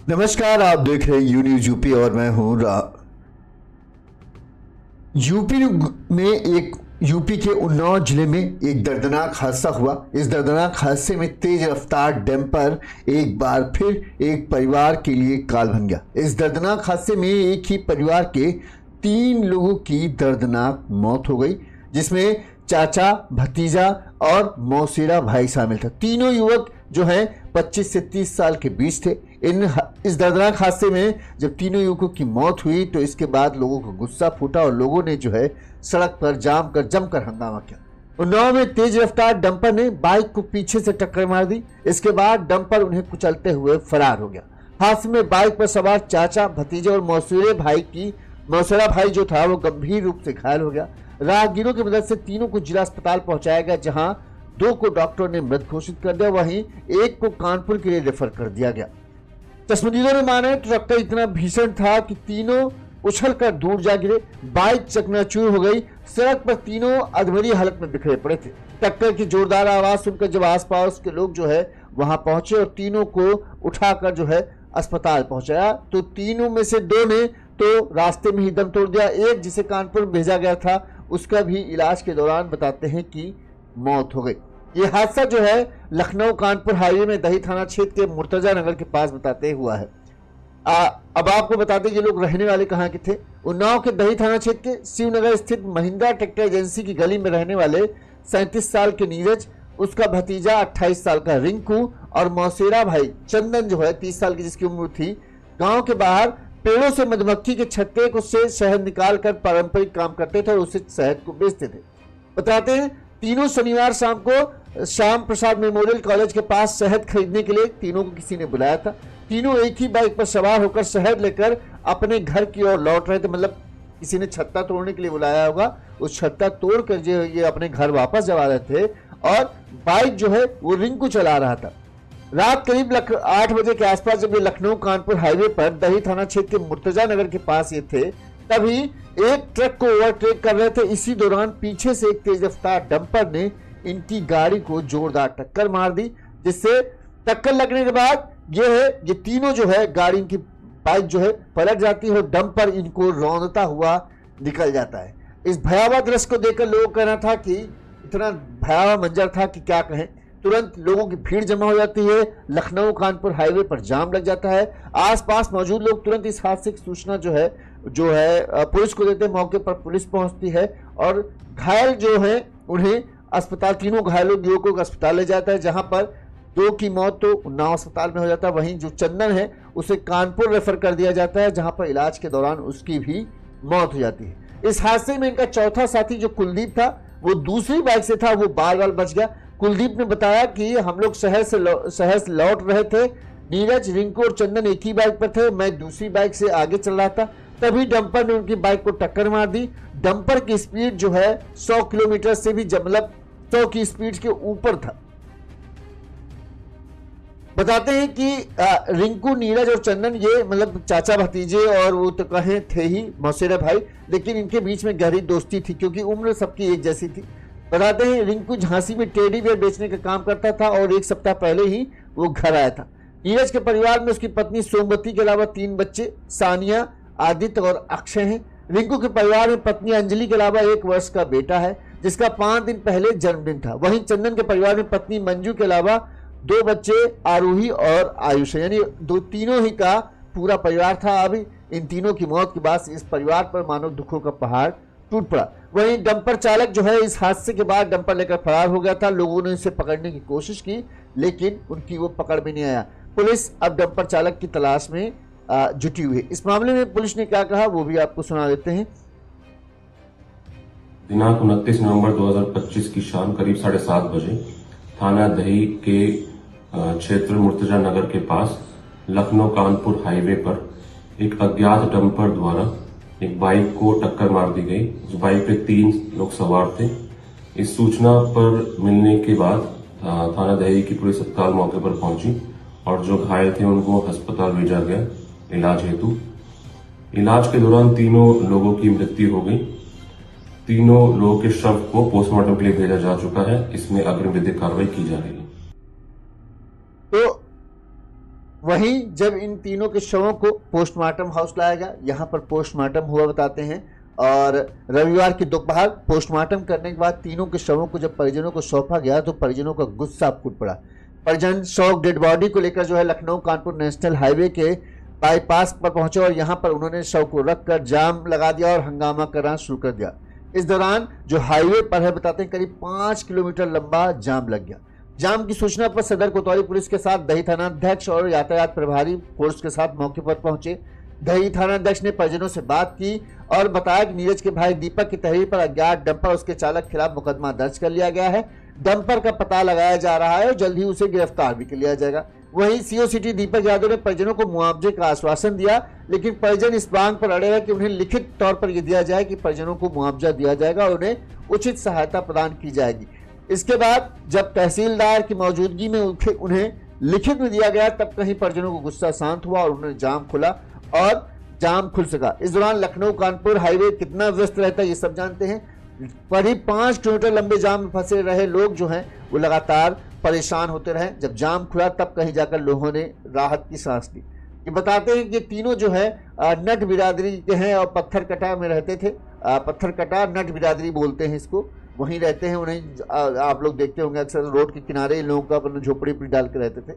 नमस्कार, आप देख रहे हैं यू न्यूज यूपी और मैं हूं यूपी के उन्नाव जिले में एक दर्दनाक हादसा हुआ। इस दर्दनाक हादसे में तेज रफ्तार डंपर एक बार फिर एक परिवार के लिए काल बन गया। इस दर्दनाक हादसे में एक ही परिवार के 3 लोगों की दर्दनाक मौत हो गई, जिसमें चाचा, भतीजा और मौसेरा भाई शामिल था। तीनों युवक जो हैं 25 से 30 साल के बीच थे। इस दर्दनाक हादसे में जब तीनों युवकों की मौत हुई तो इसके बाद लोगों को गुस्सा फूटा और लोगों ने जो है सड़क पर जमकर हंगामा किया। उन्नाव में तेज रफ्तार डंपर ने बाइक को पीछे से टक्कर मार दी। इसके बाद डंपर उन्हें कुचलते हुए फरार हो गया। हादसे में बाइक पर सवार चाचा, भतीजे और मौसेरा भाई जो था वो गंभीर रूप से घायल हो गया। राहगीरों की मदद से तीनों को जिला अस्पताल पहुंचाया गया, जहां 2 को डॉक्टरों ने मृत घोषित कर दिया, वहीं 1 को कानपुर के लिए रेफर कर दिया गया। चश्मदीदों ने माना तो टक्कर इतना भीषण था कि तीनों उछलकर दूर जा गिरे। बाइक चकनाचूर हो गई। सड़क पर तीनों अधमरी हालत में बिखरे पड़े थे। टक्कर की जोरदार आवाज सुनकर जब आसपास के लोग जो है वहां पहुंचे और तीनों को उठाकर जो है अस्पताल पहुंचाया तो तीनों में से 2 ने तो रास्ते में ही दम तोड़ दिया। एक जिसे कानपुर भेजा गया था उसका भी इलाज के दौरान बताते हैं कि मौत हो गई। ये हादसा जो है लखनऊ कानपुर हाईवे में दही थाना क्षेत्र के मुर्तजा नगर के पास बताते हुआ है। अब आपको बताते ये लोग रहने वाले कहाँ के थे। उन्नाव के दही थाना क्षेत्र के शिवनगर स्थित महिंद्रा ट्रैक्टर एजेंसी की गली में रहने वाले 37 साल के नीरज, उसका भतीजा 28 साल का रिंकू और मौसेरा भाई चंदन जो है 30 साल की जिसकी उम्र थी, गांव के बाहर पेड़ों से मधुमक्खी के छत्ते को से शहद निकाल कर पारंपरिक काम करते थे और उसे शहद को बेचते थे। बताते हैं तीनों शनिवार शाम को श्याम प्रसाद मेमोरियल कॉलेज के पास शहद खरीदने के लिए तीनों को किसी ने बुलाया था। तीनों एक ही बाइक पर सवार होकर शहद लेकर अपने घर की ओर लौट रहे थे। मतलब किसी ने छत्ता तोड़ने के लिए बुलाया होगा। उस छत्ता तोड़ कर जो ये अपने घर वापस जा रहे थे और बाइक जो है वो रिंकू चला रहा था। रात करीब 8 बजे के आसपास जब ये लखनऊ कानपुर हाईवे पर दही थाना क्षेत्र के मुर्तजा नगर के पास ये थे, तभी एक ट्रक को ओवरटेक कर रहे थे। इसी दौरान पीछे से एक तेज रफ्तार डंपर ने इनकी गाड़ी को जोरदार टक्कर मार दी, जिससे टक्कर लगने के बाद ये तीनों जो है गाड़ी इनकी बाइक जो है पलट जाती है और डंपर इनको रौंदता हुआ निकल जाता है। इस भयावह दृश्य को देखकर लोगों का कहना था कि इतना भयावह मंजर था कि क्या कहें। तुरंत लोगों की भीड़ जमा हो जाती है। लखनऊ कानपुर हाईवे पर जाम लग जाता है। आसपास मौजूद लोग तुरंत इस हादसे की सूचना जो है पुलिस को देते हैं। मौके पर पुलिस पहुंचती है और घायल जो है उन्हें अस्पताल, तीनों घायलों युवकों को अस्पताल ले जाता है, जहां पर 2 की मौत तो उन्नाव अस्पताल में हो जाता है, वहीं जो चंदन है उसे कानपुर रेफर कर दिया जाता है, जहां पर इलाज के दौरान उसकी भी मौत हो जाती है। इस हादसे में इनका चौथा साथी जो कुलदीप था वो दूसरी बाइक से था, वो बाल बच गया। कुलदीप ने बताया कि हम लोग शहर से लौट रहे थे। नीरज, रिंकू और चंदन एक ही बाइक पर थे। मैं दूसरी बाइक से आगे चल रहा था, तभी डंपर ने उनकी बाइक को टक्कर मार दी। डंपर की स्पीड जो है 100 किलोमीटर से भी मतलब 100 की स्पीड के ऊपर था। बताते हैं कि रिंकू, नीरज और चंदन ये मतलब चाचा भतीजे और वो तो कहे थे ही मौसेरा भाई, लेकिन इनके बीच में गहरी दोस्ती थी क्योंकि उम्र सबकी एक जैसी थी। बताते हैं रिंकू झांसी में टेडी बियर बेचने का काम करता था और 1 सप्ताह पहले ही वो घर आया था। नीरज के परिवार में उसकी पत्नी सोमवती के अलावा 3 बच्चे सानिया, आदित्य और अक्षय हैं। रिंकू के परिवार में पत्नी अंजलि के अलावा 1 वर्ष का बेटा है जिसका 5 दिन पहले जन्मदिन था। वहीं चंदन के परिवार में पत्नी मंजू के अलावा 2 बच्चे आरोही और आयुष, यानी तीनों ही का पूरा परिवार था। अभी इन तीनों की मौत के बाद इस परिवार पर मानव दुखों का पहाड़ टूट पड़ा। वहीं डंपर चालक जो है इस हादसे के बाद डंपर लेकर फरार हो गया था। लोगों ने इसे पकड़ने की कोशिश की लेकिन उनकी वो पकड़ में नहीं आया। पुलिस अब डंपर चालक की तलाश में जुटी हुई है। इस मामले में पुलिस ने क्या कहा वो भी आपको सुना देते हैं। दिनांक 29 नवंबर 2025 की शाम करीब 7:30 बजे थाना दही के क्षेत्र मुर्तजा नगर के पास लखनऊ कानपुर हाईवे पर एक अज्ञात डंपर द्वारा एक बाइक को टक्कर मार दी गई। उस बाइक पे 3 लोग सवार थे। इस सूचना पर मिलने के बाद थाना दही की पुलिस तत्काल मौके पर पहुंची और जो घायल थे उनको अस्पताल भेजा गया इलाज हेतु। इलाज के दौरान तीनों लोगों की मृत्यु हो गई। तीनों लोगों के शव को पोस्टमार्टम के लिए भेजा जा चुका है। इसमें अग्रिम विधिक कार्रवाई की जा रही है। तो वहीं जब इन तीनों के शवों को पोस्टमार्टम हाउस लाया गया, यहाँ पर पोस्टमार्टम हुआ बताते हैं, और रविवार की दोपहर पोस्टमार्टम करने के बाद तीनों के शवों को जब परिजनों को सौंपा गया तो परिजनों का गुस्सा फूट पड़ा। परिजन शव डेड बॉडी को लेकर जो है लखनऊ कानपुर नेशनल हाईवे के बाईपास पर पहुंचे और यहां पर उन्होंने शव को रखकर जाम लगा दिया और हंगामा करना शुरू कर दिया। इस दौरान जो हाईवे पर है बताते हैं करीब 5 किलोमीटर लंबा जाम लग गया। जाम की सूचना पर सदर कोतवाली पुलिस के साथ दही थानाध्यक्ष और यातायात प्रभारी फोर्स के साथ मौके पर पहुंचे। दही थानाध्यक्ष ने परिजनों से बात की और बताया कि नीरज के भाई दीपक की तहरीर पर अज्ञात डंपर उसके चालक खिलाफ मुकदमा दर्ज कर लिया गया है। डंपर का पता लगाया जा रहा है और जल्द ही उसे गिरफ्तार भी कर लिया जाएगा। वहीं सीओ सिटी दीपक यादव ने परिजनों को मुआवजे का आश्वासन दिया, लेकिन परिजन इस मांग पर अड़े रहे कि उन्हें लिखित तौर पर यह दिया जाए कि परिजनों को मुआवजा दिया जाएगा और उन्हें उचित सहायता प्रदान की जाएगी। इसके बाद जब तहसीलदार की मौजूदगी में उन्हें लिखित में दिया गया तब कहीं परिजनों को गुस्सा शांत हुआ और उन्हें जाम खुला और जाम खुल सका। इस दौरान लखनऊ कानपुर हाईवे कितना व्यस्त रहता है ये सब जानते हैं। करीब 5 किलोमीटर लंबे जाम में फंसे रहे लोग जो हैं वो लगातार परेशान होते रहे। जब जाम खुला तब कहीं जाकर लोगों ने राहत की सांस ली। ये बताते हैं कि तीनों जो है नट बिरादरी के हैं और पत्थर कटा में रहते थे। पत्थर कटा नट बिरादरी बोलते हैं इसको, वहीं रहते हैं। उन्हें आप लोग देखते होंगे अक्सर रोड के किनारे इन लोगों का अपना झोपड़ी उपड़ी डाल के रहते थे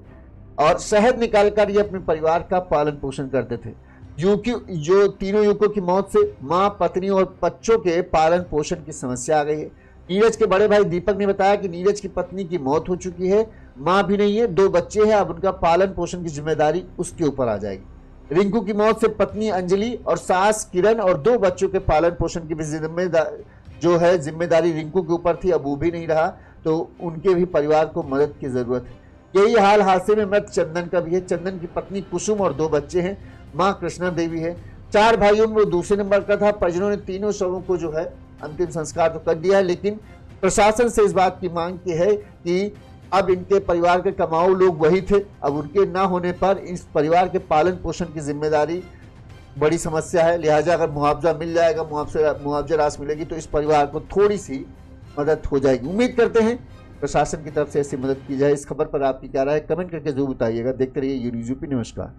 और शहद निकाल कर ये अपने परिवार का पालन पोषण करते थे। जो तीनों युवकों की मौत से मां, पत्नी और बच्चों के पालन पोषण की समस्या आ गई है। नीरज के बड़े भाई दीपक ने बताया कि नीरज की पत्नी की मौत हो चुकी है, मां भी नहीं है, 2 बच्चे हैं, अब उनका पालन पोषण की जिम्मेदारी उसके ऊपर आ जाएगी। रिंकू की मौत से पत्नी अंजलि और सास किरण और 2 बच्चों के पालन पोषण की भी जिम्मेदारी रिंकू के ऊपर थी, अब वो भी नहीं रहा, तो उनके भी परिवार को मदद की जरूरत है। यही हाल हादसे में मृत चंदन का भी है। चंदन की पत्नी कुसुम और 2 बच्चे हैं, मां कृष्णा देवी है। 4 भाइयों में वो दूसरे नंबर का था। परिजनों ने तीनों शवों को जो है अंतिम संस्कार तो कर दिया है, लेकिन प्रशासन से इस बात की मांग की है कि अब इनके परिवार के कमाऊ लोग वही थे, अब उनके ना होने पर इस परिवार के पालन पोषण की जिम्मेदारी बड़ी समस्या है। लिहाजा अगर मुआवजा मिल जाएगा, मुआवजा राशि मिलेगी तो इस परिवार को थोड़ी सी मदद हो जाएगी। उम्मीद करते हैं प्रशासन की तरफ से ऐसी मदद की जाए। इस खबर पर आपकी क्या राय है कमेंट करके जरूर बताइएगा। देखते रहिए यूनिज़ यूपी। नमस्कार।